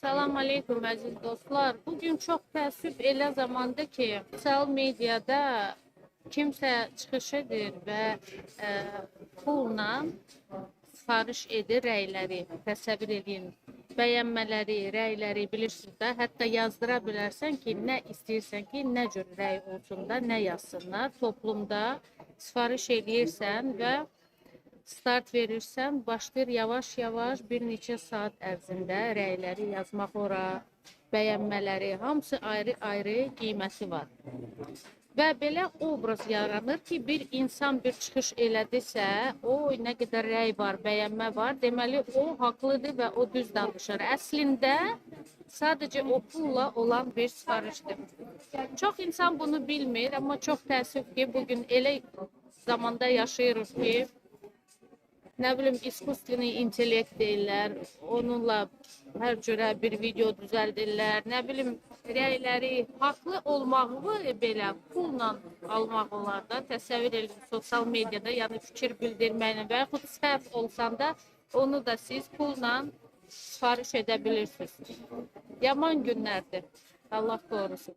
Salam aleykum əziz dostlar. Bugün çox təəssüf elə zamandır ki, sosial mediada kimsə çıxış edir və pulla sifariş edir rəyləri. Təsəvvür edin. Bəyənmələri, rəyləri bilirsiniz də, hətta yazdıra bilərsən ki, nə istəyirsən ki, nə cür rəy olsun da, nə yazsınlar. Toplumda sifariş edirsən və start verirsən, başlayır yavaş-yavaş bir neçə saat ərzində rəyləri yazmaq ora, bəyənmələri, hamısı ayrı-ayrı qiyməti var. Və belə obraz yaranır ki, bir insan bir çıxış elədisə, o nə qədər rəy var, bəyənmə var, deməli o haqlıdır və o düz danışır. Əslində sadəcə o pulla olan bir sifarişdir. Çox insan bunu bilmir, amma çox təəssüf ki, bugün elə zamanda yaşayırıq ki, nə bilim, iskustveni intellekt deyirlər, onunla hər cürə bir video düzəldirlər, nə bilim, rəyləri haqlı olmağı belə pulla almaq olar da, təsəvvür edin sosial mediada, yəni fikir bildirməklə və yaxud səhv olsan da, onu da siz pulla sifariş edə bilirsiniz. Yaman günlərdir, Allah qorusun.